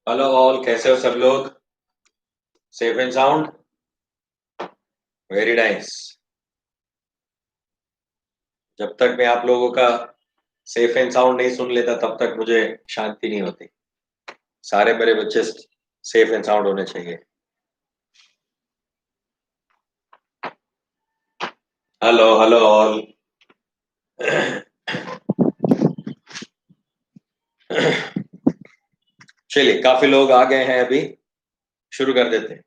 Hello all, कैसे हो सब लोग? Safe and sound. Very nice. जब तक मैं आप लोगों का सेफ एंड साउंड नहीं सुन लेता तब तक मुझे शांति नहीं होती। सारे मेरे बच्चे सेफ एंड साउंड होने चाहिए। Hello hello all. चलिए, काफी लोग आ गए हैं अभी। शुरू कर देते हैं।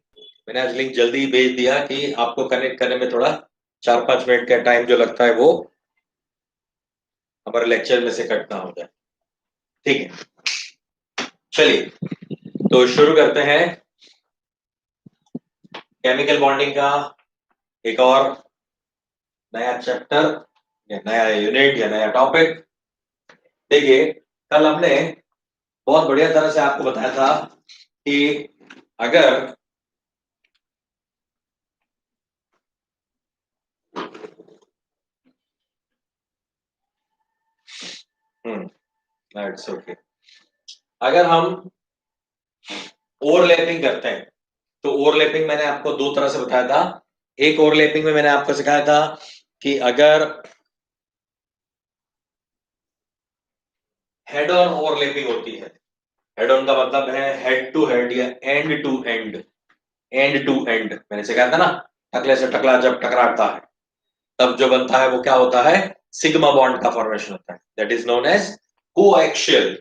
मैंने आज लिंक जल्दी ही भेज दिया कि आपको कनेक्ट करने में थोड़ा 4-5 मिनट का टाइम जो लगता है वो हमारे लेक्चर में से कट ना हो जाए। ठीक है, चलिए तो शुरू करते हैं केमिकल बॉन्डिंग का एक और नया चैप्टर या नया यूनिट या नया टॉपिक। देखिए, कल हमने बहुत बढ़िया तरह से आपको बताया था कि अगर इट्स ओके, अगर हम ओवरलैपिंग करते हैं तो ओवरलैपिंग मैंने आपको दो तरह से बताया था। एक ओवरलैपिंग में मैंने आपको सिखाया था कि अगर हेड ऑन ओवरलैपिंग होती है, हेड ऑन का मतलब है हेड टू हेड या end to end. End to end मैंने सिखाया था ना, टकले से टकला जब टकराता है तब जो बनता है वो क्या होता है, सिग्मा बॉन्ड का फॉर्मेशन होता है। That is known as coaxial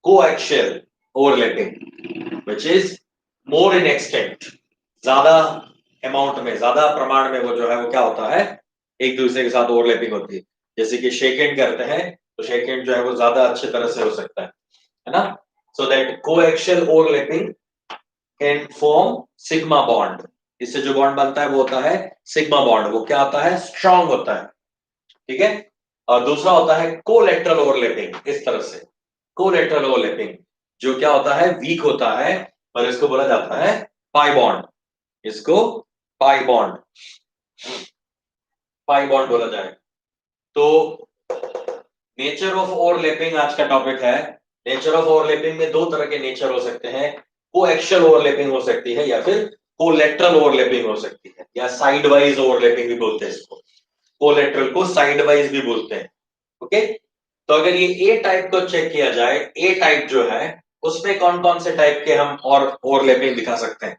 coaxial overlapping which is more in extent. ज्यादा अमाउंट में, ज्यादा प्रमाण में वो जो है वो क्या होता है, एक दूसरे के साथ ओवरलैपिंग होती है। जैसे कि शेक हैंड करते हैं तो शेक हैंड जो है वो ज्यादा अच्छी तरह से हो सकता है ना। So that coaxial overlapping can form sigma bond. इससे जो बॉन्ड बनता है वो होता है सिग्मा बॉन्ड। वो क्या होता है, स्ट्रांग होता है। ठीक है। और दूसरा होता है कोलेटरल ओवरलैपिंग। इस तरह से कोलेटरल ओवरलैपिंग जो क्या होता है, वीक होता है, और इसको बोला जाता है पाई बॉन्ड। इसको पाई बॉन्ड, पाई बॉन्ड बोला जाए। तो नेचर ऑफ ओवरलैपिंग आज का टॉपिक है। नेचर ऑफ ओवरलैपिंग में दो तरह के नेचर हो सकते हैं। कोएक्सियल ओवरलैपिंग हो सकती है या फिर कोलेटरल ओवरलैपिंग हो सकती है, या साइड वाइज ओवरलैपिंग भी बोलते हैं इसको। कोलेटरल को साइड वाइज भी बोलते हैं। ओके। तो अगर ये ए टाइप को चेक किया जाए, ए टाइप जो है उसमें कौन कौन से टाइप के हम और ओवरलैपिंग दिखा सकते हैं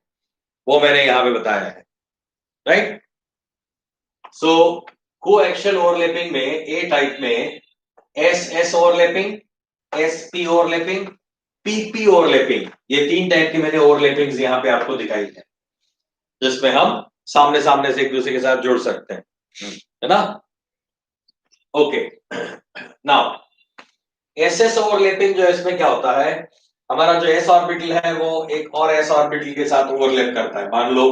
वो मैंने यहां पे बताया है। राइट। सो कोएक्सियल ओवरलैपिंग में ए टाइप में S S overlapping, S P overlapping, PP overlapping, ये तीन टाइप की मैंने ओवरलैपिंग्स यहां पे आपको दिखाई है, जिसमें हम सामने सामने से एक दूसरे के साथ जुड़ सकते हैं, है ना। Okay. Now S S overlapping जो है, इसमें क्या होता है, हमारा जो एस ऑर्बिटल है वो एक और एस ऑर्बिटल के साथ ओवरलैप करता है। मान लो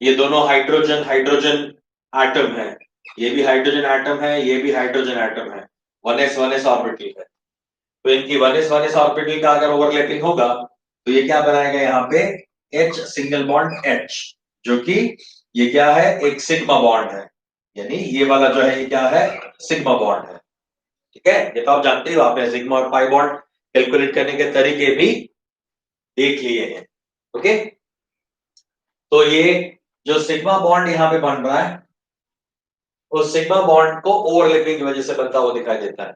ये दोनों हाइड्रोजन हाइड्रोजन एटम है, ये भी हाइड्रोजन एटम है, ये भी हाइड्रोजन एटम है, 1s ऑर्बिटल है। तो इनकी 1s ऑर्बिटल का अगर ओवरलैपिंग होगा तो ये क्या बनाएगा यहाँ पे, H सिंगल बॉन्ड H, जो कि ये क्या है, एक सिग्मा बॉन्ड है। यानी ये वाला जो है ये क्या है, सिग्मा बॉन्ड है। ठीक है, ये तो आप जानते हो, आपने सिग्मा और पाई बॉन्ड कैलकुलेट करने के तरीके भी देख लिए हैं। ओके। तो ये जो सिग्मा बॉन्ड यहाँ पे बन रहा है, उस सिग्मा बॉन्ड को ओवरलैपिंग की वजह से बनता हुआ दिखाई देता है।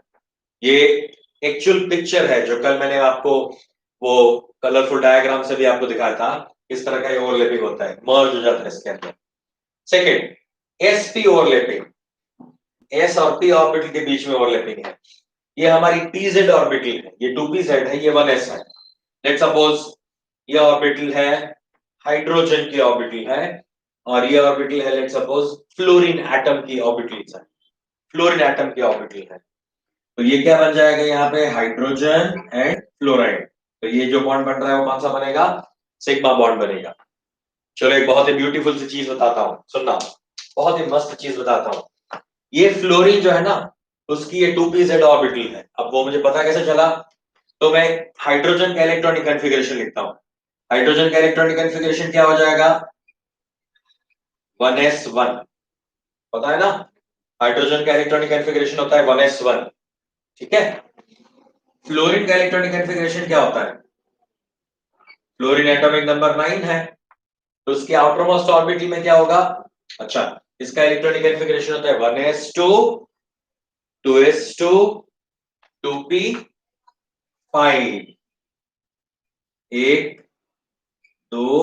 ये एक्चुअल पिक्चर है जो कल मैंने आपको वो कलरफुल डायग्राम से भी आपको दिखाया था, किस तरह का ये ओवरलैपिंग होता है, मर्ज हो जाता है इसके अंदर। सेकेंड, एसपी ओवरलैपिंग, एस और पी ऑर्बिटल के बीच में ओवरलैपिंग है। ये हमारी पीजेड ऑर्बिटल है, ये 2p-z है, ये 1s है। लेट सपोज ये ऑर्बिटल है, हाइड्रोजन की ऑर्बिटल है, और ये ऑर्बिटल है लेट सपोज फ्लोरीन एटम की ऑर्बिटल है, फ्लोरीन एटम की ऑर्बिटल है। तो ये क्या बन जाएगा यहाँ पे, हाइड्रोजन एंड फ्लोराइड। तो ये जो बॉन्ड बन रहा है वो कौन सा बनेगा, सिग्मा बॉन्ड बनेगा। चलो एक बहुत ही ब्यूटीफुल सी चीज बताता हूँ, सुनना, बहुत ही मस्त चीज बताता हूँ। ये फ्लोरीन जो है ना, उसकी ये 2p-z ऑर्बिटल है। अब वो मुझे पता कैसे चला, तो मैं हाइड्रोजन का इलेक्ट्रॉनिक कॉन्फ़िगरेशन लिखता हूं। हाइड्रोजन का इलेक्ट्रॉनिक कॉन्फ़िगरेशन क्या हो जाएगा, 1s1। पता है ना, हाइड्रोजन का इलेक्ट्रॉनिक कॉन्फ़िगरेशन होता है 1s1। ठीक है। फ्लोरीन का इलेक्ट्रॉनिक कॉन्फ़िगरेशन क्या होता है, फ्लोरीन एटॉमिक नंबर 9 है, तो उसके आउटर मोस्ट ऑर्बिटल में क्या होगा? अच्छा, इसका इलेक्ट्रॉनिक कॉन्फ़िगरेशन होता है 1s2 2s2 2p5, 1 2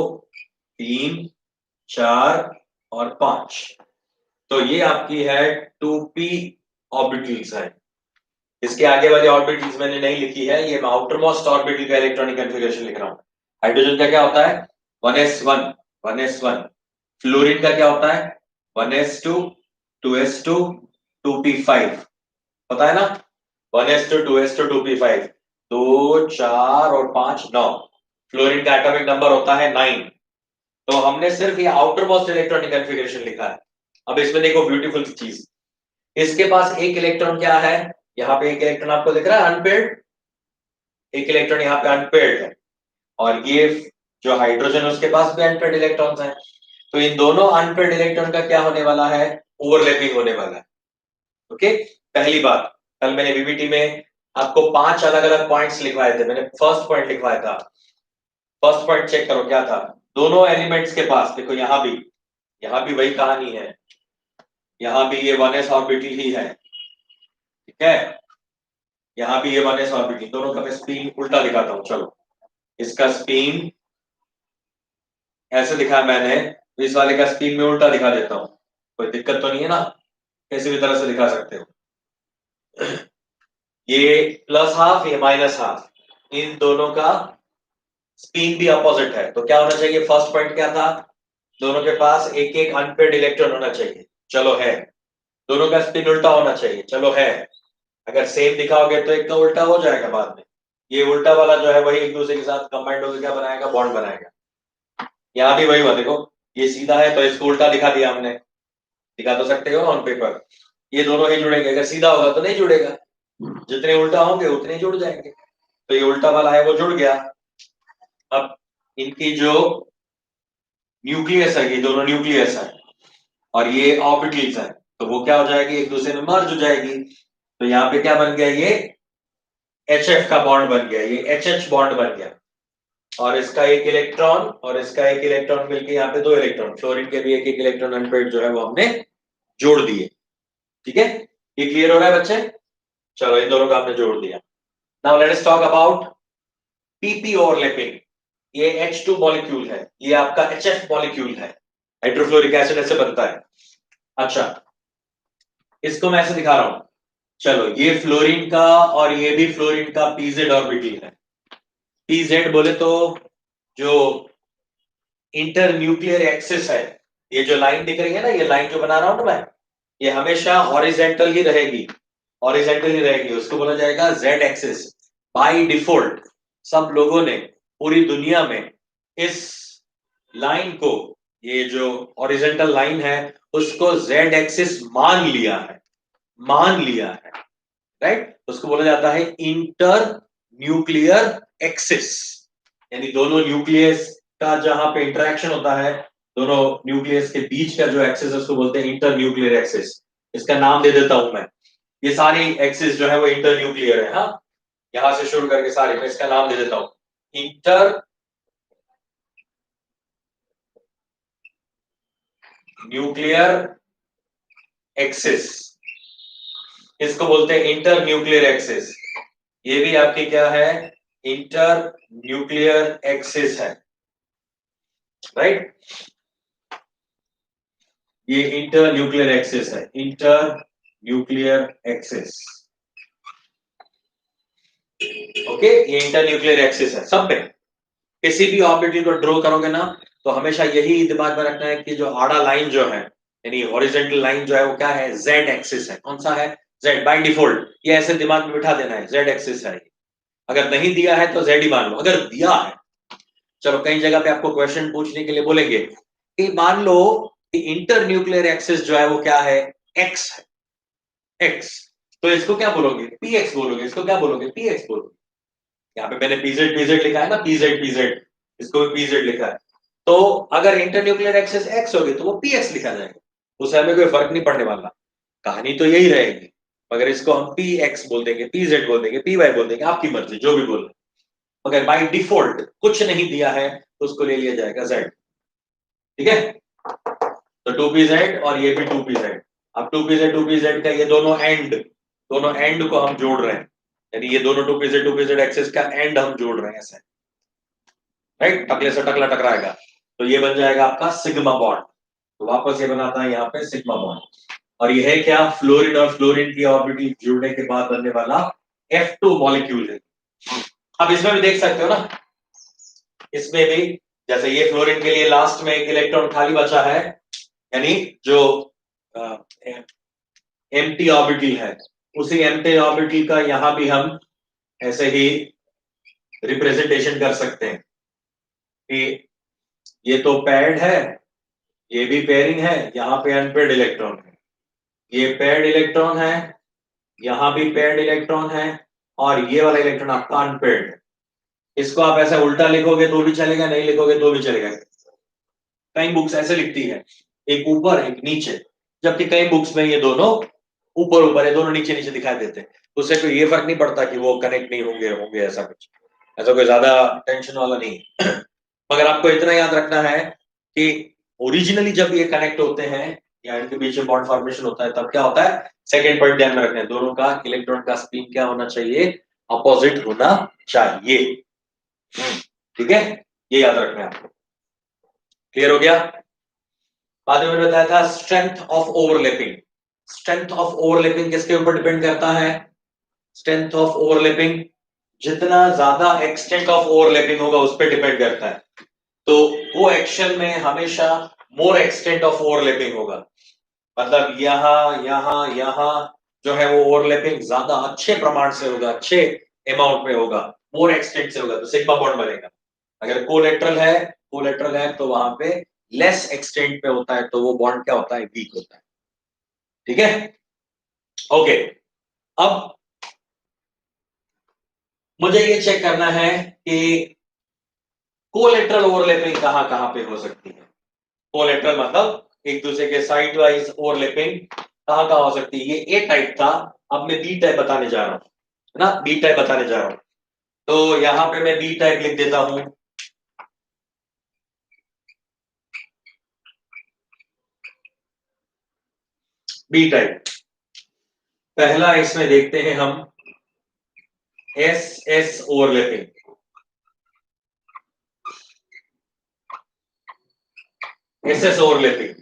3 4 और 5। तो ये आपकी है 2p ऑर्बिटल्स है। इसके आगे वाली ऑर्बिटल्स मैंने नहीं लिखी है, ये मैं आउटर मोस्ट ऑर्बिटल का इलेक्ट्रॉनिक कॉन्फ़िगरेशन लिख रहा हूं। हाइड्रोजन का क्या होता है? 1s1 1s1। फ्लोरीन का क्या होता है? 1s2 2s2 2p5। पता है ना? 1s2 2s2 2p5, 2 4 और 5 9। फ्लोरीन का एटॉमिक नंबर होता है 9। तो हमने सिर्फ ये आउटर मोस्ट इलेक्ट्रॉनिक कॉन्फ़िगरेशन लिखा है। अब इसमें देखो ब्यूटीफुल चीज, इसके पास एक इलेक्ट्रॉन क्या है? यहाँ पे एक इलेक्ट्रॉन आपको दिख रहा है अनपेयर्ड, एक इलेक्ट्रॉन यहाँ पे अनपेयर्ड है, और ये जो हाइड्रोजन है उसके पास भी अनपेयर्ड इलेक्ट्रॉन्स हैं। तो इन दोनों अनपेयर्ड इलेक्ट्रॉन का क्या होने वाला है? ओवरलैपिंग होने वाला है। ओके, पहली बात, कल मैंने बीबीटी में आपको 5 अलग अलग पॉइंट्स लिखवाए थे, मैंने फर्स्ट पॉइंट लिखवाया था। फर्स्ट पॉइंट चेक करो क्या था? दोनों एलिमेंट्स के पास देखो, यहां भी वही कहानी है, यहां भी ये 1s ऑर्बिटल ही है, ठीक है? यहां भी ये 1s ऑर्बिटल, दोनों का मैं स्पिन उल्टा दिखाता हूं। चलो, इसका स्पिन ऐसे दिखाया मैंने, तो इस वाले का स्पिन में उल्टा दिखा देता हूं, कोई दिक्कत तो नहीं है ना? किसी भी तरह से दिखा सकते हो। ये प्लस हाफ, ये माइनस हाफ, इन दोनों का स्पिन भी अपोजिट है, तो क्या होना चाहिए? फर्स्ट पॉइंट क्या था? दोनों के पास एक एक अनपेयर्ड इलेक्ट्रॉन होना चाहिए, चलो है। दोनों का स्पिन उल्टा होना चाहिए, चलो है। अगर सेम दिखाओगे तो एक तो उल्टा हो जाएगा बाद में, ये उल्टा वाला जो है वही एक दूसरे के साथ कंबाइंड होकर क्या बनाएगा? बॉन्ड बनाएगा। यहाँ भी वही हुआ, देखो ये सीधा है तो इसको उल्टा दिखा दिया हमने, दिखा तो सकते हो ऑन पेपर। ये दोनों ही जुड़ेंगे, अगर सीधा होगा तो नहीं जुड़ेगा, जितने उल्टा होंगे उतने ही जुड़ जाएंगे। तो ये उल्टा वाला है वो जुड़ गया। अब इनकी जो न्यूक्लियस है, ये दोनों न्यूक्लियस है और ये ऑर्बिटल्स है, तो वो क्या हो जाएगी? एक दूसरे में मर्ज हो जाएगी। तो यहाँ पे क्या बन गया? ये HF का बॉन्ड बन गया, ये HH बॉन्ड बन गया, और इसका एक इलेक्ट्रॉन और इसका एक इलेक्ट्रॉन मिलके यहाँ पे 2 इलेक्ट्रॉन, फ्लोरीन के भी एक एक इलेक्ट्रॉन अनपेयर्ड जो है वो हमने जोड़ दिए। ठीक है, ये क्लियर हो रहा है बच्चे? चलो, इन दोनों का हमने जोड़ दिया। Now let us talk about PP overlapping. ये H2 मॉलिक्यूल है, ये आपका HF मॉलिक्यूल है, हाइड्रोफ्लोरिक एसिड ऐसे बनता है। अच्छा, इसको मैं ऐसे दिखा रहा हूं, चलो ये फ्लोरीन का और ये भी फ्लोरीन का PZ ऑर्बिटल है। PZ बोले तो जो इंटर न्यूक्लियर एक्सिस है, ये जो लाइन दिख रही है ना, ये लाइन जो बना रहा हूं ना मैं, ये हमेशा हॉरिजेंटल ही रहेगी, हॉरिजेंटल ही रहेगी, उसको बोला जाएगा जेड एक्सिस। बाय डिफॉल्ट सब लोगों ने पूरी दुनिया में इस लाइन को, ये जो हॉरिजेंटल लाइन है उसको जेड एक्सिस मान लिया है, मान लिया है, राइट? उसको बोला जाता है इंटर न्यूक्लियर एक्सिस, यानी दोनों न्यूक्लियस का जहां पे इंटरेक्शन होता है, दोनों न्यूक्लियस के बीच का जो एक्सिस है उसको बोलते हैं इंटर न्यूक्लियर एक्सिस। इसका नाम दे देता हूं मैं, ये सारी एक्सिस जो है वो इंटर न्यूक्लियर है। हाँ, यहां से शुरू करके सारे, मैं इसका नाम दे देता हूं इंटर न्यूक्लियर एक्सिस, इसको बोलते हैं इंटर न्यूक्लियर एक्सिस। ये भी आपकी क्या है? इंटर न्यूक्लियर एक्सिस है, राइट? ये इंटर न्यूक्लियर एक्सिस है, इंटर न्यूक्लियर एक्सिस। ओके, ये इंटर न्यूक्लियर एक्सिस है सब में। किसी भी ऑर्बिटल को ड्रॉ करोगे ना, तो हमेशा यही दिमाग में रखना है कि जो आड़ा लाइन जो है, यानी हॉरिजॉन्टल लाइन जो है वो क्या है? जेड एक्सिस है। कौन सा है? जेड, बाय डिफॉल्ट ये ऐसे दिमाग में बिठा देना है, जेड एक्सिस है। अगर नहीं दिया है तो जेड ही मान लो, अगर दिया है, चलो कई जगह पे आपको क्वेश्चन पूछने के लिए बोलेंगे कि मान लो कि इंटर न्यूक्लियर एक्सिस जो है वो क्या है? एक्स है, एक्स। तो इसको क्या बोलोगे? पीएक्स बोलोगे। इसको क्या बोलोगे? पीएक्स बोलोगे। यहाँ पे मैंने पीजेड पीजेड लिखा है ना, पीजेड पीजेड, इसको भी पीजेड लिखा है। तो अगर इंटरन्यूक्लियर एक्सिस एक्स होगी तो वो पीएक्स लिखा जाएगा, उससे हमें कोई फर्क नहीं पड़ने वाला, कहानी तो यही रहेगी। मगर इसको हम पी एक्स बोल देंगे, पी जेड बोल देंगे, पी वाई बोल देंगे, आपकी मर्जी, जो भी बोल। अगर बाय डिफॉल्ट कुछ नहीं दिया है तो उसको ले लिया जाएगा Z। ठीक है, तो 2pz और ये भी 2pz। अब 2pz का ये दोनों एंड को हम जोड़ रहे हैं, यानी ये दोनों 2pz एक्सिस का एंड हम जोड़ रहे हैं ऐसे, राइट, टकले से टकला टकराएगा, तो ये बन जाएगा आपका सिग्मा बॉन्ड। तो वापस ये बनाता है यहाँ पे सिग्मा बॉन्ड, और ये है क्या, फ्लोरीन और फ्लोरीन की ऑर्बिटल जुड़ने के बाद बनने वाला F2 मॉलिक्यूल है। अब इसमें भी देख सकते हो ना, इसमें भी जैसे ये फ्लोरीन के लिए लास्ट में एक इलेक्ट्रॉन खाली बचा है, यानी जो एम्प्टी ऑर्बिटल है, उसी एम्प्टी ऑर्बिटल का यहां भी हम ऐसे ही रिप्रेजेंटेशन कर सकते हैं कि ये तो पेयर्ड है, ये भी पेयरिंग है, यहां पे अनपेयर्ड इलेक्ट्रॉन है, ये पेयर्ड इलेक्ट्रॉन है, यहां भी पेयर्ड इलेक्ट्रॉन है, और ये वाला इलेक्ट्रॉन आपका अनपेयर्ड है। इसको आप ऐसे उल्टा लिखोगे तो भी चलेगा, नहीं लिखोगे तो भी चलेगा। कई बुक्स ऐसे लिखती है, एक ऊपर एक नीचे, जबकि कई बुक्स में ये दोनों ऊपर ऊपर है, दोनों नीचे नीचे दिखाई देते हैं। उससे कोई ये फर्क नहीं पड़ता कि वो कनेक्ट नहीं होंगे होंगे ऐसा कुछ, ऐसा कोई ज्यादा टेंशन वाला नहीं। मगर आपको इतना याद रखना है कि ओरिजिनली जब ये कनेक्ट होते हैं या इनके बीच में बॉन्ड फॉर्मेशन होता है, तब क्या होता है, सेकेंड पॉइंट ध्यान में रखना है, दोनों का इलेक्ट्रॉन का स्पिन क्या होना चाहिए, अपोजिट होना चाहिए। ठीक है, ये याद रखना है आपको। क्लियर हो गया। बाद में मैंने बताया था strength of overlapping. Strength of overlapping किसके ऊपर डिपेंड करता है, स्ट्रेंथ ऑफ ओवरलैपिंग जितना ज्यादा एक्सटेंट ऑफ ओवरलैपिंग होगा उस पर डिपेंड करता है। तो वो एक्शन में हमेशा मोर एक्सटेंट ऑफ ओवरलैपिंग होगा, मतलब यहां यहां यहां जो है वो ओवरलैपिंग ज्यादा अच्छे प्रमाण से होगा, अच्छे अमाउंट में होगा, मोर एक्सटेंट से होगा, तो सिग्मा बॉन्ड बनेगा। अगर कोलेटरल है तो वहां पे लेस एक्सटेंट पे होता है, तो वो बॉन्ड क्या होता है, वीक होता है। ठीक है, ओके। अब मुझे ये चेक करना है कि कोलेटरल ओवरलैपिंग कहां कहां पे हो सकती है। कोलेटरल मतलब एक दूसरे के साइड वाइज ओवरलैपिंग कहां कहां हो सकती है। ये ए टाइप था, अब मैं बी टाइप बताने जा रहा हूं, है ना, बी टाइप बताने जा रहा हूं। तो यहां पे मैं बी टाइप लिख देता हूं। बी टाइप पहला, इसमें देखते हैं हम S S overlapping. S S overlapping,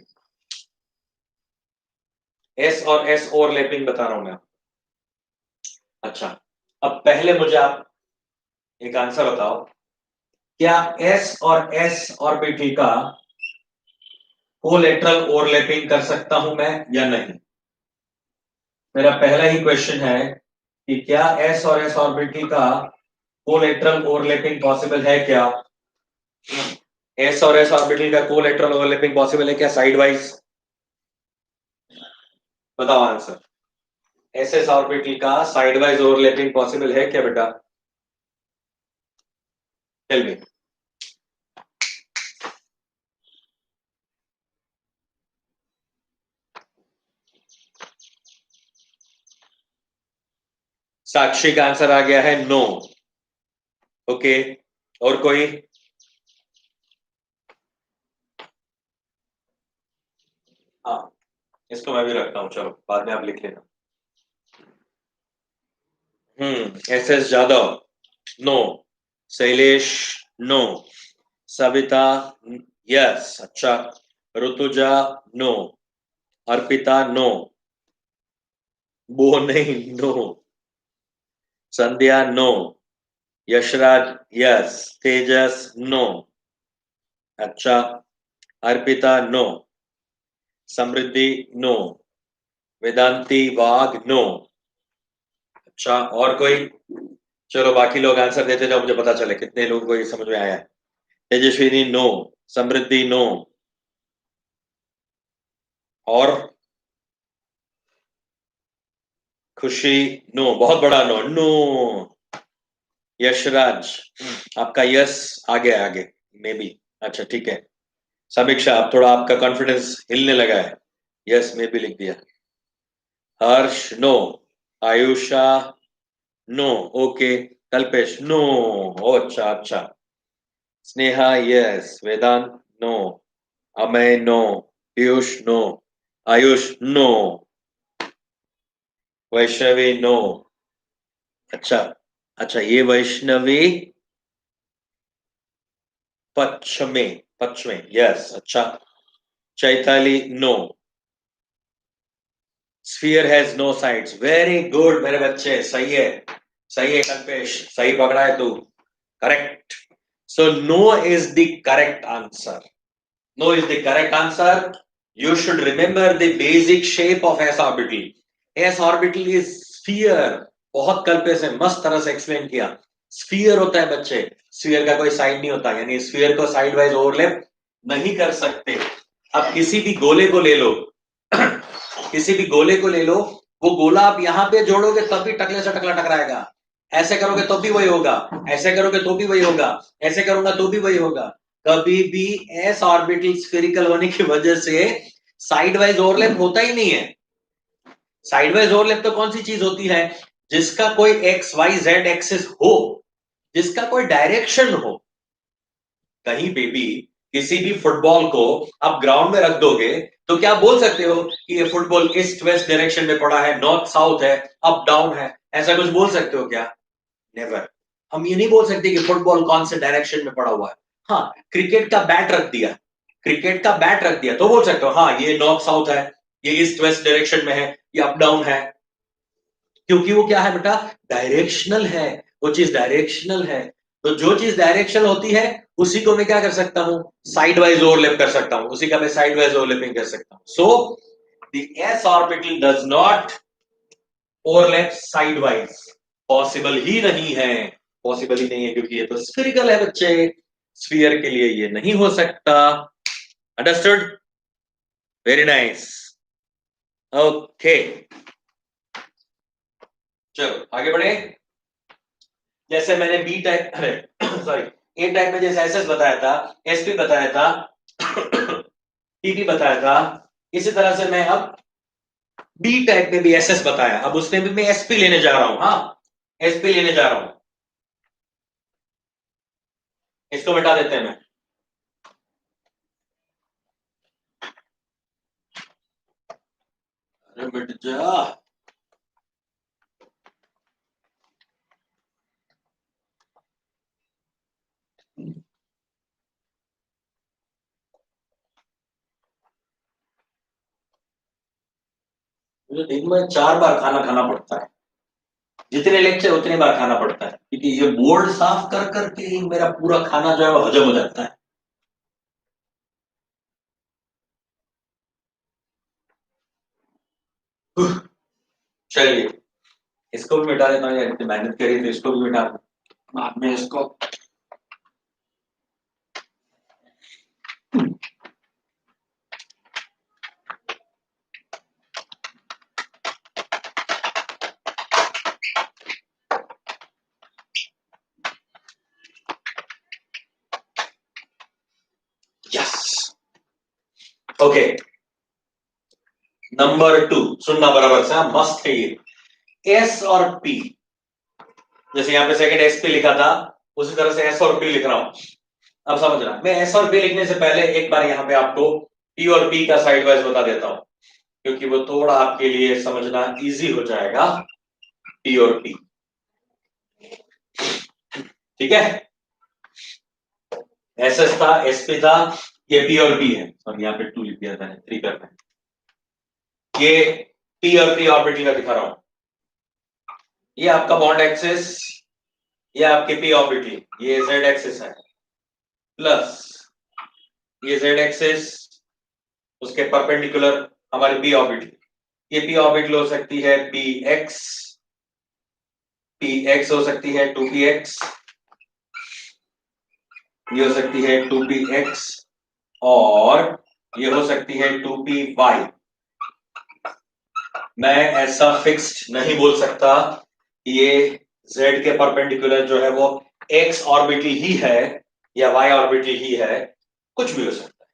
S और एस ओवरलैपिंग बता रहा हूं मैं। अच्छा, अब पहले मुझे आप एक आंसर बताओ, क्या एस और एस ऑर्बिटल का कोलेटरल ओवरलैपिंग कर सकता हूं मैं या नहीं। मेरा पहला ही क्वेश्चन है कि क्या एस और एस ऑर्बिटल का कोलेटरल ओवरलैपिंग पॉसिबल है क्या। एस और एस ऑर्बिटल का कोलेटरल ओवरलैपिंग पॉसिबल है क्या साइड वाइज, बताओ आंसर। एस एस ऑर्बिटल का साइड वाइज ओवरलैपिंग पॉसिबल है क्या बेटा, टेल मी। साक्षी का आंसर आ गया है नो। ओके, और कोई, हाँ, इसको मैं भी रखता हूं, चलो बाद में आप लिख लेना। S S Jadhav no, Shailesh no, Savita yes, अच्छा, ऋतुजा नो, अर्पिता नो, वो नहीं no, Sandhya no, Yashraj yes, Tejas no, अच्छा, Arpita no, Samruddhi no, Vedanti Wagh no, अच्छा, और कोई। चलो बाकी लोग आंसर देते जाओ, मुझे पता चले कितने लोगों को ये समझ में आया है। तेजस्विनी नो, समृद्धि नो, और खुशी नो, बहुत बड़ा नो नो। यशराज आपका यस आ गया आगे, मे बी, अच्छा ठीक है। समीक्षा आप थोड़ा, आपका कॉन्फिडेंस हिलने लगा है, यस मे बी लिख दिया। Harsh no, Ayusha no, okay, Kalpesh no. अच्छा अच्छा। Sneha yes, Vedant no, Amay no, Piyush no, Ayush no, Vaishnavi no. अच्छा अच्छा, ये वैष्णवी पश्चिमे, पश्चिमे यस। अच्छा, Chaitali no. Sphere has no sides, very good मेरे बच्चे, सही है, सही है कल्पेश, सही पकड़ा है तू, correct. So no is the correct answer, no is the correct answer. You should remember the basic shape of s orbital. s orbital is sphere. बहुत कल्पेश से मस्त तरह से एक्सप्लेन किया। स्फीयर होता है बच्चे, स्फीयर का कोई साइड नहीं होता, यानी स्फीयर को साइड वाइज ओवरलैप नहीं कर सकते। अब किसी भी गोले को ले लो किसी भी गोले को ले लो, वो गोला आप यहां पे जोड़ोगे तब भी टकले से टकला टकराएगा, ऐसे करोगे तो भी वही होगा, ऐसे करोगे तो भी वही होगा, ऐसे करूंगा तो भी वही होगा। कभी भी एस ऑर्बिटल स्फेरिकल होने की वजह से साइड वाइज ओवरलैप होता ही नहीं है। साइड वाइज ओवरलैप तो कौन सी चीज होती है, जिसका कोई एक्स वाई जेड एक्सिस हो, जिसका कोई डायरेक्शन हो। कहीं पे भी किसी भी फुटबॉल को आप ग्राउंड में रख दोगे तो क्या बोल सकते हो कि ये फुटबॉल ईस्ट वेस्ट डायरेक्शन में पड़ा है, नॉर्थ साउथ है, अप डाउन है, ऐसा कुछ बोल सकते हो क्या? नेवर। हम ये नहीं बोल सकते कि फुटबॉल कौन से डायरेक्शन में पड़ा हुआ है। हाँ, क्रिकेट का बैट रख दिया, क्रिकेट का बैट रख दिया तो बोल सकते हो हाँ ये नॉर्थ साउथ है, ये ईस्ट वेस्ट डायरेक्शन में है, ये अप डाउन है, क्योंकि वो क्या है बेटा, डायरेक्शनल है। वो चीज डायरेक्शनल है, तो जो चीज डायरेक्शनल होती है उसी को मैं क्या कर सकता हूं, साइड वाइज ओवरलैप कर सकता हूं, उसी का मैं साइड वाइज ओवरलैपिंग कर सकता हूं। So the S orbital does not overlap side wise, possible ही नहीं है, पॉसिबल ही नहीं है, क्योंकि ये तो स्फेरिकल है बच्चे, स्फीयर के लिए ये नहीं हो सकता। Understood, very nice, okay. चलो आगे बढ़े। जैसे मैंने बी टाइप, अरे सॉरी, ए टाइप में जैसे एसएस बताया था, एसपी बताया था, पीपी बताया था, इसी तरह से मैं अब बी टाइप में भी एसएस बताया, अब उसमें भी मैं एसपी लेने जा रहा हूं। हाँ, एसपी लेने जा रहा हूं, इसको मिटा देते हैं। मैं अरे मिट जा, मुझे दिन में 4 बार खाना खाना पड़ता है, जितने लेक्चर उतने बार खाना पड़ता है, क्योंकि ये बोर्ड साफ कर करके ही मेरा पूरा खाना जो है वो हजम हो जाता है। चलिए, इसको भी मिटा देता हूँ यार, इतनी मेहनत करी तो इसको भी मिटा दूं। बाद में इसको, यस, ओके। नंबर 2 सुनना बराबर से, मस्त है ये। एस और पी, जैसे यहाँ पे सेकंड एस पी लिखा था, उसी तरह से एस और पी लिख रहा हूं। अब समझ रहा, मैं एस और पी लिखने से पहले एक बार यहाँ पे आपको पी और पी का साइड वाइज बता देता हूं, क्योंकि वो थोड़ा आपके लिए समझना इजी हो जाएगा। पी और पी, ठीक है, एस एस था, एस पी था, ये पी और पी है, और यहाँ पे 2 लिख दिया था, 3 करना है। ये पी और पी ऑर्बिटल का दिखा रहा हूं, ये आपका बॉन्ड एक्सिस, ये आपके पी ऑर्बिटल, ये जेड एक्सिस है, प्लस ये जेड एक्सिस, उसके परपेंडिकुलर हमारी पी ऑर्बिटल, ये पी ऑर्बिटल हो सकती है पी एक्स हो सकती है 2px, ये हो सकती है 2px, और ये हो सकती है 2py। मैं ऐसा फिक्स्ड नहीं बोल सकता कि ये z के परपेंडिकुलर जो है वो x ऑर्बिटल ही है या y ऑर्बिटल ही है, कुछ भी हो सकता है,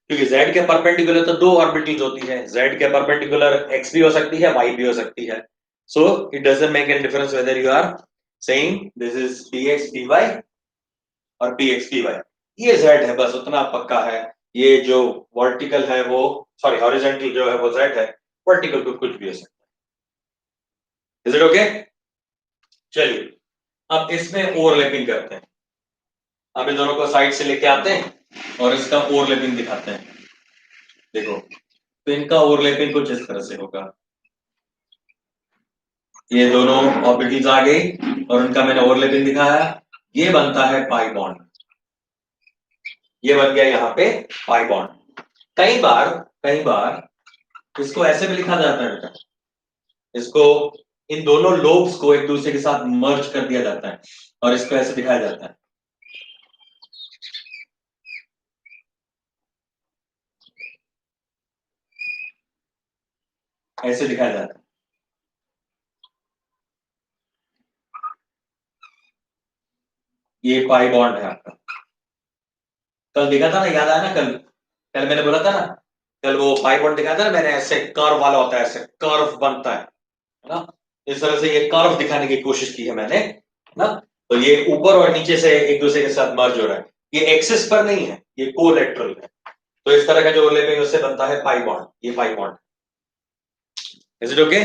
क्योंकि z के परपेंडिकुलर तो 2 ऑर्बिटल्स होती है, z के परपेंडिकुलर x भी हो सकती है, y भी हो सकती है। So it doesn't make any difference whether you are same this is px py और px py, ये z है, बस उतना पक्का है। ये जो वर्टिकल है वो, सॉरी हॉरिजॉन्टल जो है वो z है, वर्टिकल को कुछ भी हो सकता है। Is it okay? चलिए अब इसमें ओवरलैपिंग करते हैं। अब इन दोनों को साइड से लेके आते हैं और इसका ओवरलैपिंग दिखाते हैं। देखो, तो इनका ओवरलैपिंग कुछ इस तरह से होगा। ये दोनों ऑर्बिटल्स आ गई और उनका मैंने ओवरलैपिंग दिखाया। ये बनता है पाई बॉन्ड, ये बन गया यहाँ पे पाई बॉन्ड। कई बार इसको ऐसे भी लिखा जाता है बेटा, इसको इन दोनों लोब्स को एक दूसरे के साथ मर्ज कर दिया जाता है और इसको ऐसे दिखाया जाता है, ऐसे दिखाया जाता है। ये पाई बॉन्ड है आपका। कल देखा था ना, याद आया ना? कल कल मैंने बोला था ना, कल वो पाई बॉन्ड दिखाया था ना मैंने, ऐसे कर्व वाला होता है, ऐसे कर्व बनता है ना? इस तरह से ये कर्व दिखाने की कोशिश की है मैंने ना। तो ये ऊपर और नीचे से एक दूसरे के साथ मर्ज हो रहा है, ये एक्सिस पर नहीं है, ये कोलेटरल है। तो इस तरह का जो ओवरलैपिंग उससे बनता है पाई बॉन्ड, ये pi bond. Is it okay?